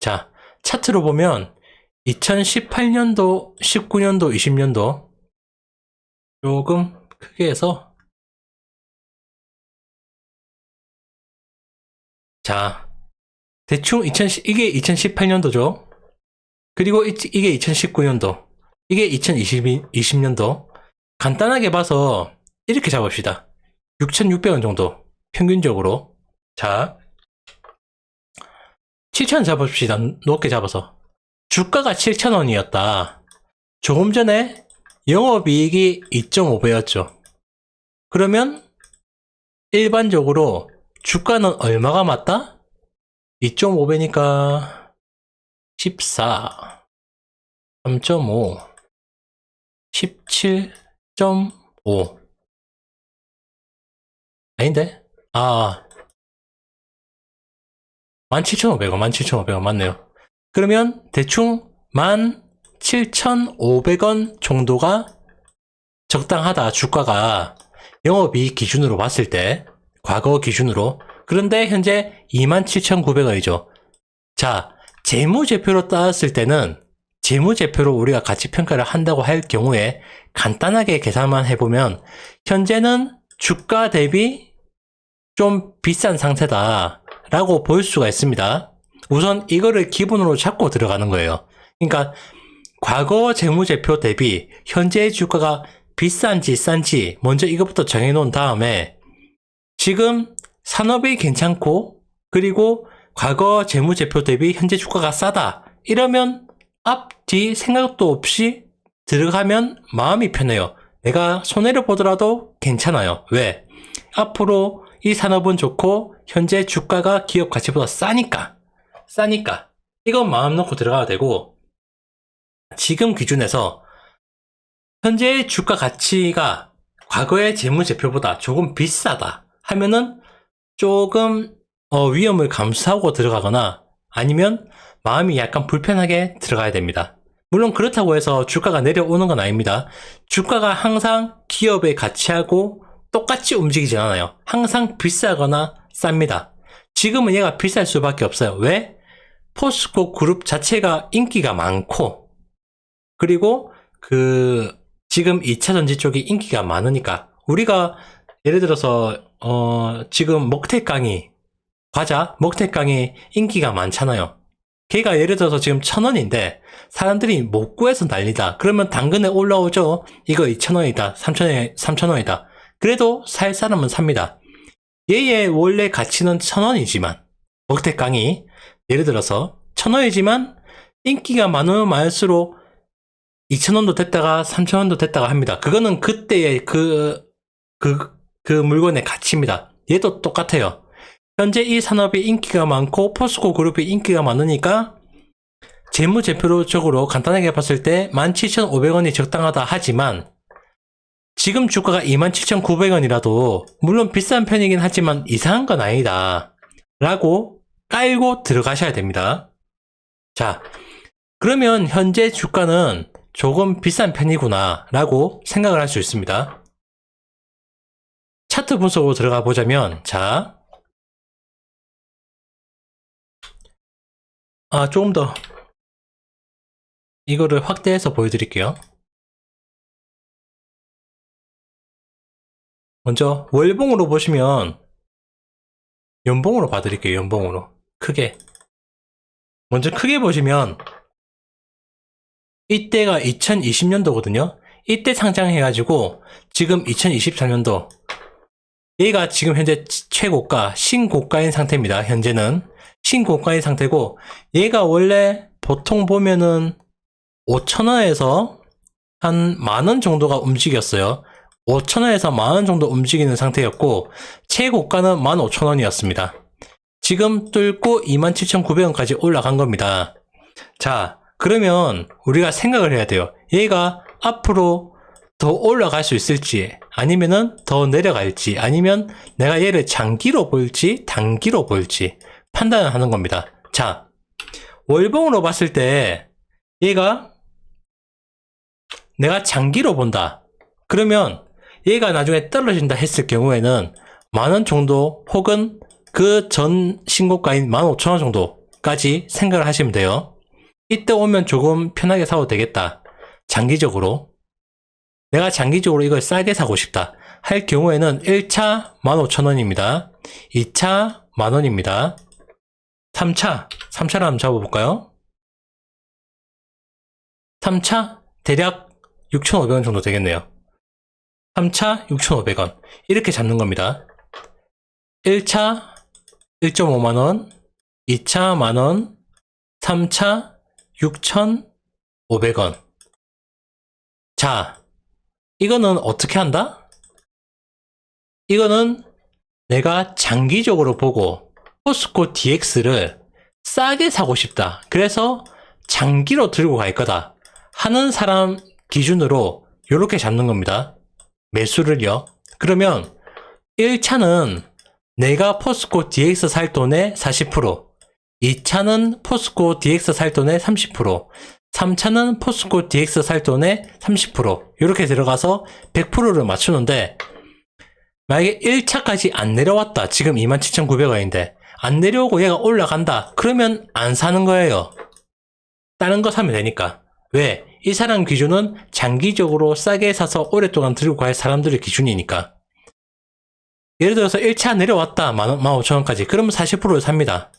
자, 차트로 보면 2018년도, 19년도, 20년도 조금 크게 해서 자, 대충 이게 2018년도죠. 그리고 이게 2019년도, 이게 2020년도. 간단하게 봐서 이렇게 잡읍시다. 6,600원 정도 평균적으로. 자, 7,000원 잡읍시다. 높게 잡아서. 주가가 7,000원이었다. 조금 전에 영업이익이 2.5배였죠. 그러면 일반적으로 주가는 얼마가 맞다? 2.5배니까 14, 3.5, 17.5 아닌데? 17,500원 맞네요. 그러면 대충 17,500원 정도가 적당하다. 주가가 영업이익 기준으로 봤을 때, 과거 기준으로. 그런데 현재 27,900원이죠. 자, 재무제표로 따졌을 때는 재무제표로 우리가 가치평가를 한다고 할 경우에 간단하게 계산만 해보면 현재는 주가 대비 좀 비싼 상태다 라고 볼 수가 있습니다. 우선 이거를 기본으로 잡고 들어가는 거예요. 그러니까 과거 재무제표 대비 현재의 주가가 비싼지 싼지 먼저 이것부터 정해놓은 다음에 지금 산업이 괜찮고 그리고 과거 재무제표 대비 현재 주가가 싸다 이러면 앞뒤 생각도 없이 들어가면 마음이 편해요. 내가 손해를 보더라도 괜찮아요. 왜? 앞으로 이 산업은 좋고 현재 주가가 기업 가치보다 싸니까 이건 마음 놓고 들어가야 되고, 지금 기준에서 현재의 주가 가치가 과거의 재무제표보다 조금 비싸다 하면은 조금 위험을 감수하고 들어가거나 아니면 마음이 약간 불편하게 들어가야 됩니다. 물론 그렇다고 해서 주가가 내려오는 건 아닙니다. 주가가 항상 기업의 가치하고 똑같이 움직이진 않아요. 항상 비싸거나 쌉니다. 지금은 얘가 비쌀 수밖에 없어요. 왜? 포스코 그룹 자체가 인기가 많고 그리고 지금 2차전지 쪽이 인기가 많으니까 우리가 예를 들어서 지금 먹태깡이 과자 먹태깡이 인기가 많잖아요. 걔가 예를 들어서 지금 1,000원인데 사람들이 못 구해서 난리다. 그러면 당근에 올라오죠. 이거 2,000원이다. 3,000원이다. 그래도 살 사람은 삽니다. 얘의 원래 가치는 1,000원이지만 먹태깡이 예를 들어서 1,000원이지만 인기가 많으면 많을수록 2,000원도 됐다가 3,000원도 됐다가 합니다. 그거는 그때의 그 물건의 가치입니다. 얘도 똑같아요. 현재 이 산업이 인기가 많고 포스코 그룹이 인기가 많으니까 재무제표적으로 간단하게 봤을 때 17,500원이 적당하다 하지만 지금 주가가 27,900원이라도 물론 비싼 편이긴 하지만 이상한 건 아니다 라고 깔고 들어가셔야 됩니다. 자, 그러면 현재 주가는 조금 비싼 편이구나 라고 생각을 할 수 있습니다. 차트 분석으로 들어가 보자면, 자, 조금 더 이거를 확대해서 보여드릴게요. 먼저 월봉으로 보시면 연봉으로 봐드릴게요. 연봉으로 크게. 먼저 크게 보시면 이때가 2020년도거든요. 이때 상장해가지고 지금 2023년도 얘가 지금 현재 최고가 신고가인 상태입니다. 현재는 신고가인 상태고 얘가 원래 보통 보면은 5,000원에서 한 만원 정도가 움직였어요. 5,000원에서 만원 정도 움직이는 상태였고 최고가는 15,000원이었습니다. 지금 뚫고 27,900원까지 올라간 겁니다. 자, 그러면 우리가 생각을 해야 돼요. 얘가 앞으로 더 올라갈 수 있을지 아니면은 더 내려갈지 아니면 내가 얘를 장기로 볼지 단기로 볼지 판단을 하는 겁니다. 자, 월봉으로 봤을 때 얘가 내가 장기로 본다. 그러면 얘가 나중에 떨어진다 했을 경우에는 만원 정도 혹은 그 전 신고가인 15,000원 정도 정도까지 생각을 하시면 돼요. 이때 오면 조금 편하게 사도 되겠다. 장기적으로. 내가 장기적으로 이걸 싸게 사고 싶다. 할 경우에는 1차 15,000원입니다. 2차 만원입니다. 3차를 한번 잡아볼까요? 3차 대략 6,500원 정도 되겠네요. 3차 6,500원 이렇게 잡는 겁니다. 1차 1.5만원, 2차 만원, 3차 6,500원. 자, 이거는 어떻게 한다? 이거는 내가 장기적으로 보고 포스코 DX를 싸게 사고 싶다. 그래서 장기로 들고 갈 거다 하는 사람 기준으로 이렇게 잡는 겁니다. 매수를요. 그러면 1차는 내가 포스코 DX 살 돈의 40%, 2차는 포스코 DX 살 돈의 30%, 3차는 포스코 DX 살 돈의 30% 이렇게 들어가서 100%를 맞추는데, 만약에 1차까지 안 내려왔다. 지금 27,900원인데 안 내려오고 얘가 올라간다. 그러면 안 사는 거예요. 다른 거 사면 되니까. 왜? 이 사람 기준은 장기적으로 싸게 사서 오랫동안 들고 갈 사람들의 기준이니까. 예를 들어서 1차 내려왔다. 15,000원까지. 그러면 40%를 삽니다.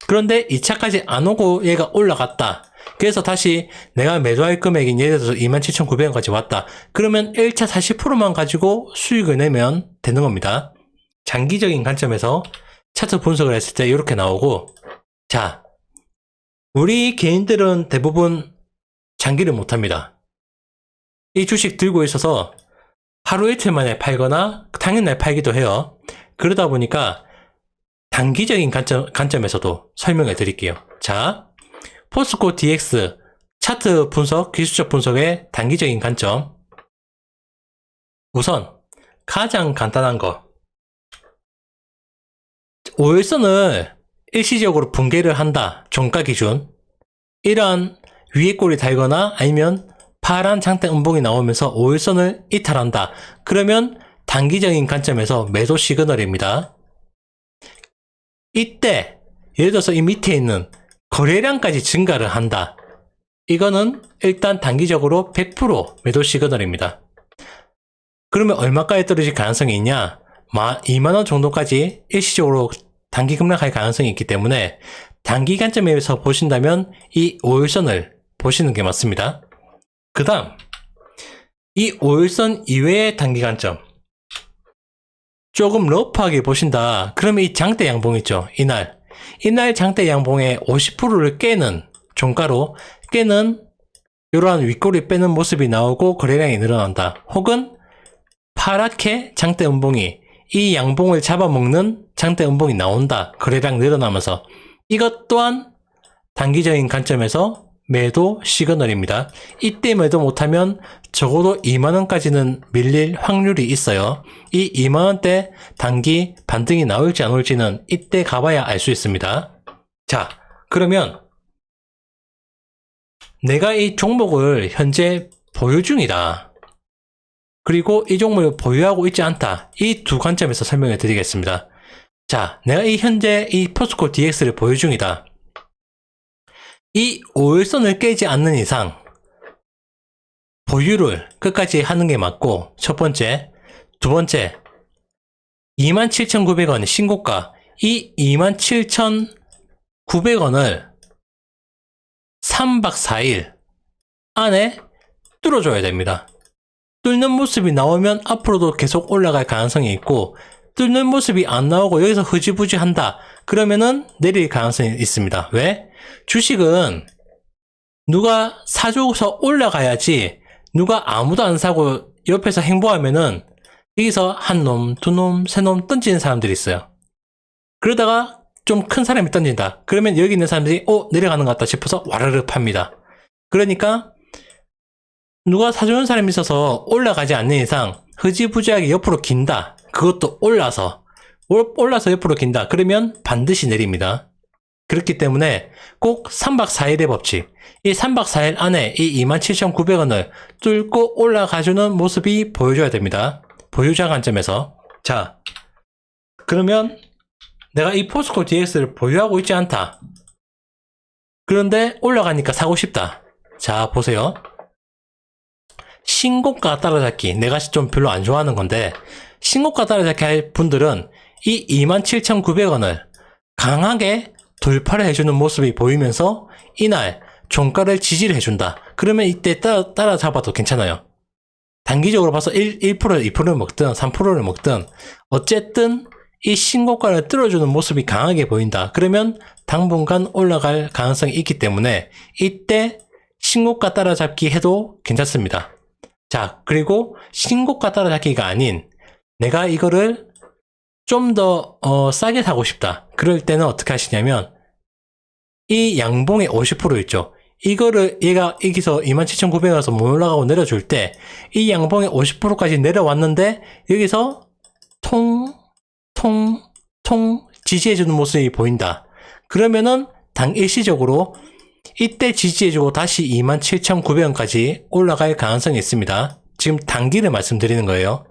그런데 2차까지 안 오고 얘가 올라갔다. 그래서 다시 내가 매도할 금액인 예를 들어서 27,900원까지 왔다. 그러면 1차 40%만 가지고 수익을 내면 되는 겁니다. 장기적인 관점에서 차트 분석을 했을 때 이렇게 나오고, 자, 우리 개인들은 대부분 장기를 못합니다. 이 주식 들고 있어서 하루 이틀 만에 팔거나 당일날 팔기도 해요. 그러다 보니까 단기적인 관점에서도 설명해 드릴게요. 자, 포스코 DX 차트 분석, 기술적 분석의 단기적인 관점. 우선 가장 간단한 거, 5일선을 일시적으로 붕괴를 한다. 종가 기준. 이러한 위에 꼬리 달거나 아니면 파란 장대 음봉이 나오면서 5일선을 이탈한다. 그러면 단기적인 관점에서 매도 시그널입니다. 이때 예를 들어서 이 밑에 있는 거래량까지 증가를 한다. 이거는 일단 단기적으로 100% 매도 시그널입니다. 그러면 얼마까지 떨어질 가능성이 있냐? 2만원 정도까지 일시적으로 단기 급락할 가능성이 있기 때문에 단기 관점에서 보신다면 이 5일선을 보시는 게 맞습니다. 그 다음, 이 5일선 이외의 단기 관점. 조금 러프하게 보신다. 그러면 이 장대 양봉 있죠. 이날 장대 양봉의 50%를 깨는, 종가로 깨는 이러한 윗꼬리 빼는 모습이 나오고 거래량이 늘어난다. 혹은 파랗게 장대 음봉이 이 양봉을 잡아먹는 장대 음봉이 나온다. 거래량 늘어나면서. 이것 또한 단기적인 관점에서 매도 시그널입니다. 이때 매도 못하면 적어도 2만원까지는 밀릴 확률이 있어요. 이 2만원대 단기 반등이 나올지 안 올지는 이때 가봐야 알 수 있습니다. 자, 그러면 내가 이 종목을 현재 보유 중이다. 그리고 이 종목을 보유하고 있지 않다. 이 두 관점에서 설명해 드리겠습니다. 자, 내가 현재 이 포스코 DX를 보유 중이다. 이 5일선을 깨지 않는 이상 보유를 끝까지 하는 게 맞고, 첫 번째. 두 번째, 27,900원 신고가, 이 27,900원을 3박 4일 안에 뚫어줘야 됩니다. 뚫는 모습이 나오면 앞으로도 계속 올라갈 가능성이 있고, 뚫는 모습이 안 나오고 여기서 흐지부지 한다. 그러면은 내릴 가능성이 있습니다. 왜? 주식은 누가 사줘서 올라가야지, 누가 아무도 안 사고 옆에서 행보하면은 여기서 한 놈, 두 놈, 세 놈 던지는 사람들이 있어요. 그러다가 좀 큰 사람이 던진다. 그러면 여기 있는 사람들이 내려가는 것 같다 싶어서 와르르 팝니다. 그러니까 누가 사주는 사람이 있어서 올라가지 않는 이상 흐지부지하게 옆으로 긴다. 그것도 올라서 옆으로 긴다. 그러면 반드시 내립니다. 그렇기 때문에 꼭 3박 4일의 법칙, 이 3박 4일 안에 이 27,900원을 뚫고 올라가주는 모습이 보여줘야 됩니다. 보유자 관점에서. 자, 그러면 내가 이 포스코 DX를 보유하고 있지 않다. 그런데 올라가니까 사고 싶다. 자, 보세요. 신고가 따라잡기. 내가 좀 별로 안 좋아하는 건데, 신고가 따라잡기 할 분들은 이 27,900원을 강하게 돌파를 해주는 모습이 보이면서 이날 종가를 지지를 해준다. 그러면 이때 따라잡아도 괜찮아요. 단기적으로 봐서 1%, 2%를 먹든 3%를 먹든 어쨌든 이 신고가를 뚫어주는 모습이 강하게 보인다. 그러면 당분간 올라갈 가능성이 있기 때문에 이때 신고가 따라잡기 해도 괜찮습니다. 자, 그리고 신고가 따라잡기가 아닌 내가 이거를 좀 더 싸게 사고 싶다. 그럴 때는 어떻게 하시냐면 이 양봉의 50% 있죠. 이거를 얘가 여기서 27,900원에서 못 올라가고 내려줄 때 이 양봉의 50%까지 내려왔는데 여기서 통 지지해주는 모습이 보인다. 그러면은 일시적으로 이때 지지해주고 다시 27,900원까지 올라갈 가능성이 있습니다. 지금 단기를 말씀드리는 거예요.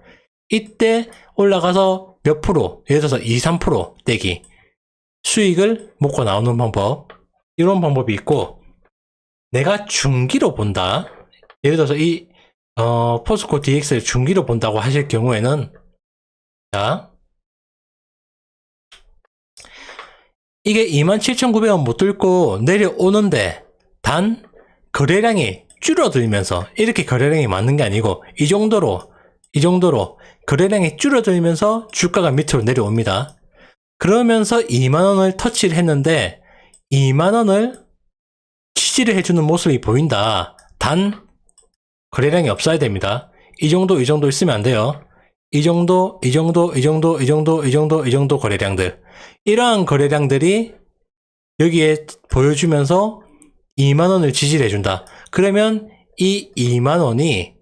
이때 올라가서 몇 프로, 예를 들어서 2, 3% 떼기 수익을 먹고 나오는 방법, 이런 방법이 있고, 내가 중기로 본다. 예를 들어서 이 포스코 DX를 중기로 본다고 하실 경우에는, 자, 이게 27,900원 못 뚫고 내려오는데 단 거래량이 줄어들면서, 이렇게 거래량이 많은 게 아니고 이 정도로 거래량이 줄어들면서 주가가 밑으로 내려옵니다. 그러면서 2만원을 터치를 했는데 2만원을 지지를 해주는 모습이 보인다. 단 거래량이 없어야 됩니다. 이 정도 있으면 안 돼요. 이 정도 거래량들, 이러한 거래량들이 여기에 보여주면서 2만원을 지지를 해준다. 그러면 이 2만원이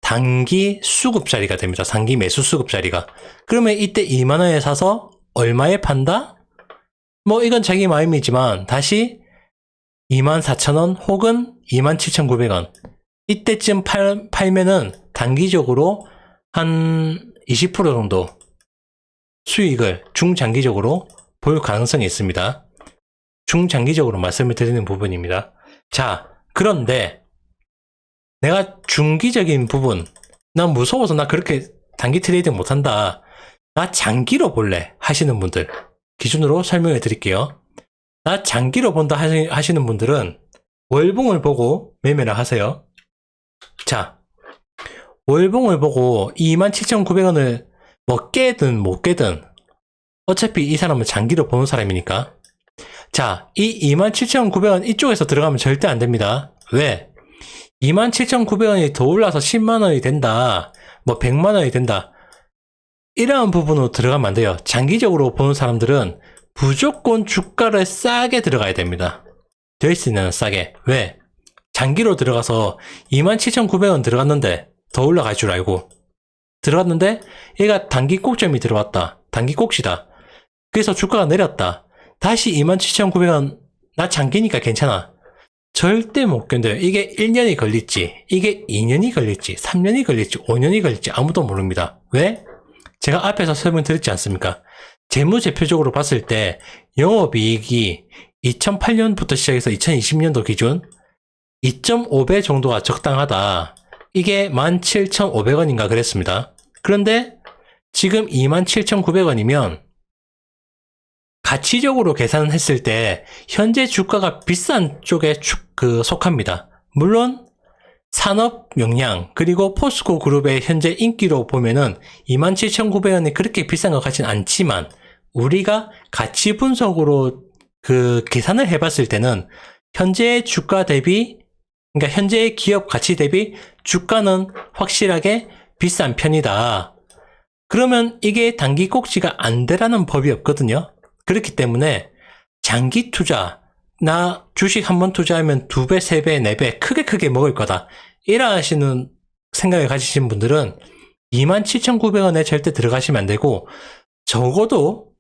단기 수급 자리가 됩니다. 단기 매수 수급 자리가. 그러면 이때 2만원에 사서 얼마에 판다? 뭐 이건 자기 마음이지만 다시 24,000원 혹은 27,900원 이때쯤 팔면은 단기적으로 한 20% 정도 수익을 중장기적으로 볼 가능성이 있습니다. 중장기적으로 말씀을 드리는 부분입니다. 자, 그런데 내가 중기적인 부분, 난 무서워서 나 그렇게 단기 트레이딩 못한다, 나 장기로 볼래 하시는 분들 기준으로 설명해 드릴게요. 나 장기로 본다 하시는 분들은 월봉을 보고 매매를 하세요. 자, 월봉을 보고 27,900원을 뭐 깨든 못 깨든 어차피 이 사람은 장기로 보는 사람이니까, 자, 이 27,900원 이쪽에서 들어가면 절대 안 됩니다. 왜? 27,900원이 더 올라서 10만원이 된다, 뭐 100만원이 된다, 이러한 부분으로 들어가면 안 돼요. 장기적으로 보는 사람들은 무조건 주가를 싸게 들어가야 됩니다. 될 수 있는 싸게. 왜? 장기로 들어가서 27,900원 들어갔는데 더 올라갈 줄 알고 들어갔는데 얘가 단기 꼭점이 들어왔다. 단기 꼭지다. 그래서 주가가 내렸다. 다시 27,900원, 나 장기니까 괜찮아. 절대 못 견뎌요. 이게 1년이 걸릴지, 이게 2년이 걸릴지, 3년이 걸릴지, 5년이 걸릴지 아무도 모릅니다. 왜? 제가 앞에서 설명드렸지 않습니까? 재무제표적으로 봤을 때 영업이익이 2008년부터 시작해서 2020년도 기준 2.5배 정도가 적당하다. 이게 17,500원인가 그랬습니다. 그런데 지금 27,900원이면 가치적으로 계산을 했을 때 현재 주가가 비싼 쪽에 속합니다. 물론 산업 역량 그리고 포스코 그룹의 현재 인기로 보면은 27,900원이 그렇게 비싼 것 같진 않지만, 우리가 가치 분석으로 계산을 해봤을 때는 현재의 주가 대비, 그러니까 현재의 기업 가치 대비 주가는 확실하게 비싼 편이다. 그러면 이게 단기 꼭지가 안 되라는 법이 없거든요. 그렇기 때문에 장기 투자, 나 주식 한번 투자하면 2배, 3배, 4배 크게 먹을 거다, 이러하시는 생각을 가지신 분들은 27,900원에 절대 들어가시면 안 되고, 적어도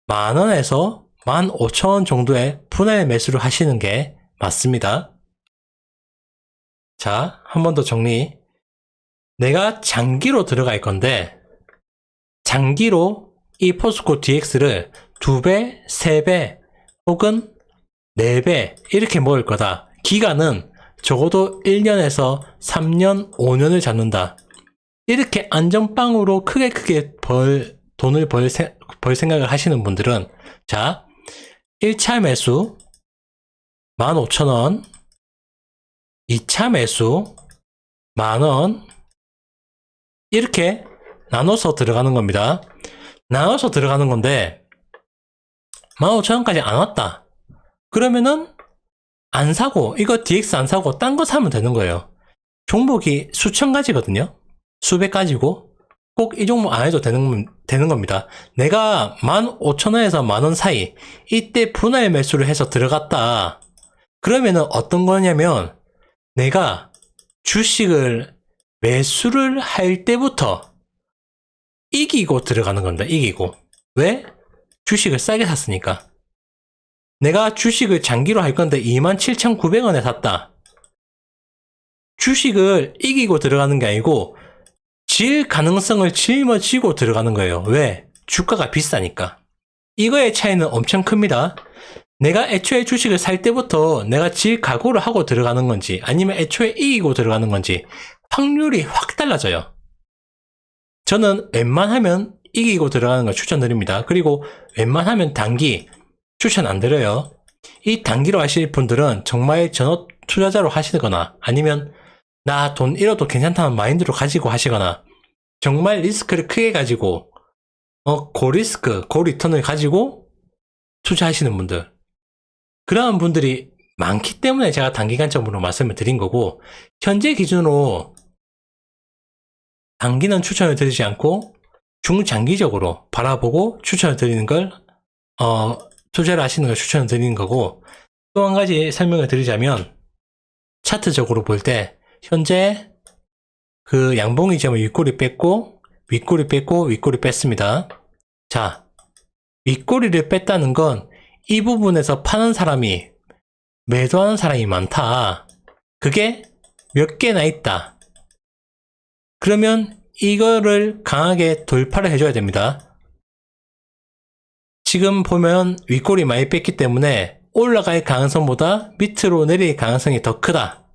만원에서 15,000원 정도의 분할 매수를 하시는 게 맞습니다. 자, 한 번 더 정리. 내가 장기로 들어갈 건데 장기로 이 포스코 DX를 2배, 3배 혹은 4배 이렇게 먹을 거다. 기간은 적어도 1년에서 3년, 5년을 잡는다. 이렇게 안전빵으로 크게 돈을 벌 생각을 하시는 분들은, 자, 1차 매수 15,000원, 2차 매수 10,000원, 이렇게 나눠서 들어가는 겁니다. 나눠서 들어가는 건데 15,000원까지 안 왔다. 그러면은 안 사고, 이거 DX 안 사고 딴 거 사면 되는 거예요. 종목이 수천 가지거든요. 수백 가지고 꼭 이 종목 안 해도 되는 겁니다. 내가 15,000원에서 10,000원 사이 이때 분할 매수를 해서 들어갔다. 그러면은 어떤 거냐면 내가 주식을 매수를 할 때부터 이기고 들어가는 겁니다. 이기고. 왜? 주식을 싸게 샀으니까. 내가 주식을 장기로 할 건데 27,900원에 샀다. 주식을 이기고 들어가는 게 아니고 질 가능성을 짊어지고 들어가는 거예요. 왜? 주가가 비싸니까. 이거의 차이는 엄청 큽니다. 내가 애초에 주식을 살 때부터 내가 질 각오를 하고 들어가는 건지 아니면 애초에 이기고 들어가는 건지 확률이 확 달라져요. 저는 웬만하면 이기고 들어가는 걸 추천드립니다. 그리고 웬만하면 단기 추천 안 드려요. 이 단기로 하실 분들은 정말 전업 투자자로 하시거나 아니면 나 돈 잃어도 괜찮다는 마인드로 가지고 하시거나 정말 리스크를 크게 가지고 고리스크, 고리턴을 가지고 투자하시는 분들, 그런 분들이 많기 때문에 제가 단기간점으로 말씀을 드린 거고, 현재 기준으로 단기는 추천을 드리지 않고 중장기적으로 바라보고 추천을 드리는 걸 투자를 하시는 걸 추천을 드리는 거고, 또 한 가지 설명을 드리자면 차트적으로 볼 때 현재 그 양봉이 지금 윗꼬리 뺐고 윗꼬리 뺐고 윗꼬리 뺐습니다. 자, 윗꼬리를 뺐다는 건 이 부분에서 파는 사람이 매도하는 사람이 많다. 그게 몇 개나 있다. 그러면 이거를 강하게 돌파를 해줘야 됩니다. 지금 보면 윗꼬리 많이 뺐기 때문에 올라갈 가능성보다 밑으로 내릴 가능성이 더 크다.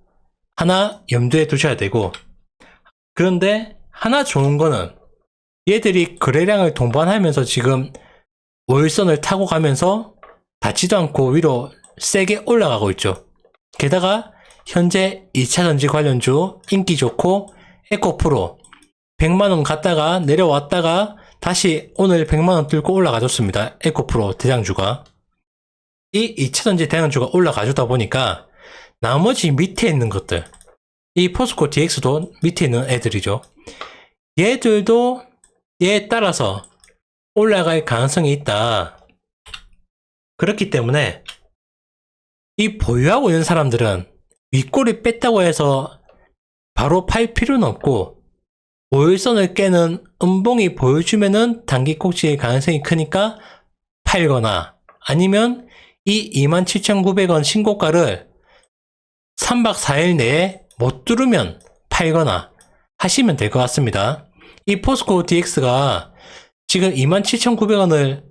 하나 염두에 두셔야 되고, 그런데 하나 좋은 거는 얘들이 거래량을 동반하면서 지금 5일선을 타고 가면서 닿지도 않고 위로 세게 올라가고 있죠. 게다가 현재 2차전지 관련주 인기 좋고 에코프로 100만원 갔다가 내려왔다가 다시 오늘 100만원 뚫고 올라가줬습니다. 에코프로 대장주가. 이 2차전지 대장주가 올라가주다 보니까 나머지 밑에 있는 것들, 이 포스코 DX도 밑에 있는 애들이죠. 얘들도 얘에 따라서 올라갈 가능성이 있다. 그렇기 때문에 이 보유하고 있는 사람들은 윗꼬리 뺐다고 해서 바로 팔 필요는 없고, 5일선을 깨는 음봉이 보여주면은 단기 꼭지일 가능성이 크니까 팔거나, 아니면 이 27,900원 신고가를 3박 4일 내에 못 뚫으면 팔거나 하시면 될 것 같습니다. 이 포스코 DX가 지금 27,900원을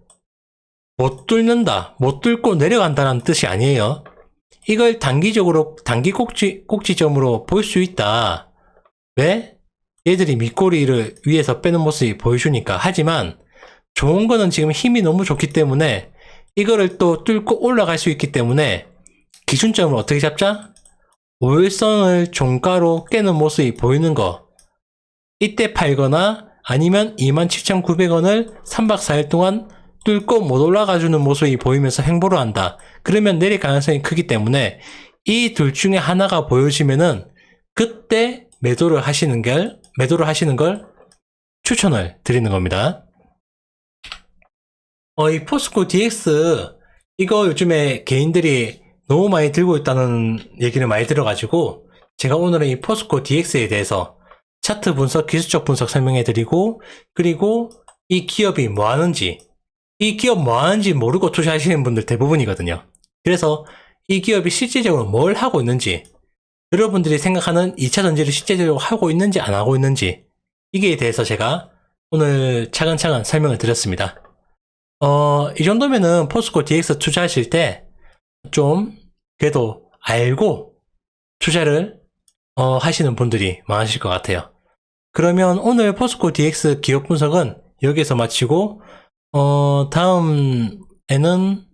못 뚫는다, 못 뚫고 내려간다는 뜻이 아니에요. 이걸 단기적으로, 단기 꼭지점으로 볼 수 있다. 왜? 얘들이 밑꼬리를 위에서 빼는 모습이 보여주니까. 하지만 좋은 거는 지금 힘이 너무 좋기 때문에 이거를 또 뚫고 올라갈 수 있기 때문에 기준점을 어떻게 잡자? 5일선을 종가로 깨는 모습이 보이는 거, 이때 팔거나 아니면 27,900원을 3박 4일 동안 뚫고 못 올라가주는 모습이 보이면서 횡보를 한다. 그러면 내릴 가능성이 크기 때문에 이 둘 중에 하나가 보여지면은 그때 매도를 하시는 걸 추천을 드리는 겁니다. 이 포스코 DX 이거 요즘에 개인들이 너무 많이 들고 있다는 얘기를 많이 들어가지고 제가 오늘은 이 포스코 DX에 대해서 차트 분석, 기술적 분석 설명해 드리고, 그리고 이 기업이 뭐 하는지, 이 기업 뭐 하는지 모르고 투자하시는 분들 대부분이거든요. 그래서 이 기업이 실질적으로 뭘 하고 있는지, 여러분들이 생각하는 2차 전지를 실제적으로 하고 있는지 안 하고 있는지, 이게 대해서 제가 오늘 차근차근 설명을 드렸습니다. 이 정도면은 포스코 DX 투자하실 때 좀 그래도 알고 투자를 하시는 분들이 많으실 것 같아요. 그러면 오늘 포스코 DX 기업 분석은 여기서 마치고 다음에는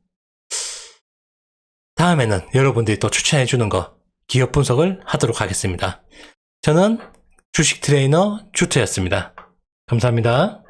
여러분들이 또 추천해주는 거 기업 분석을 하도록 하겠습니다. 저는 주식 트레이너 주트였습니다. 감사합니다.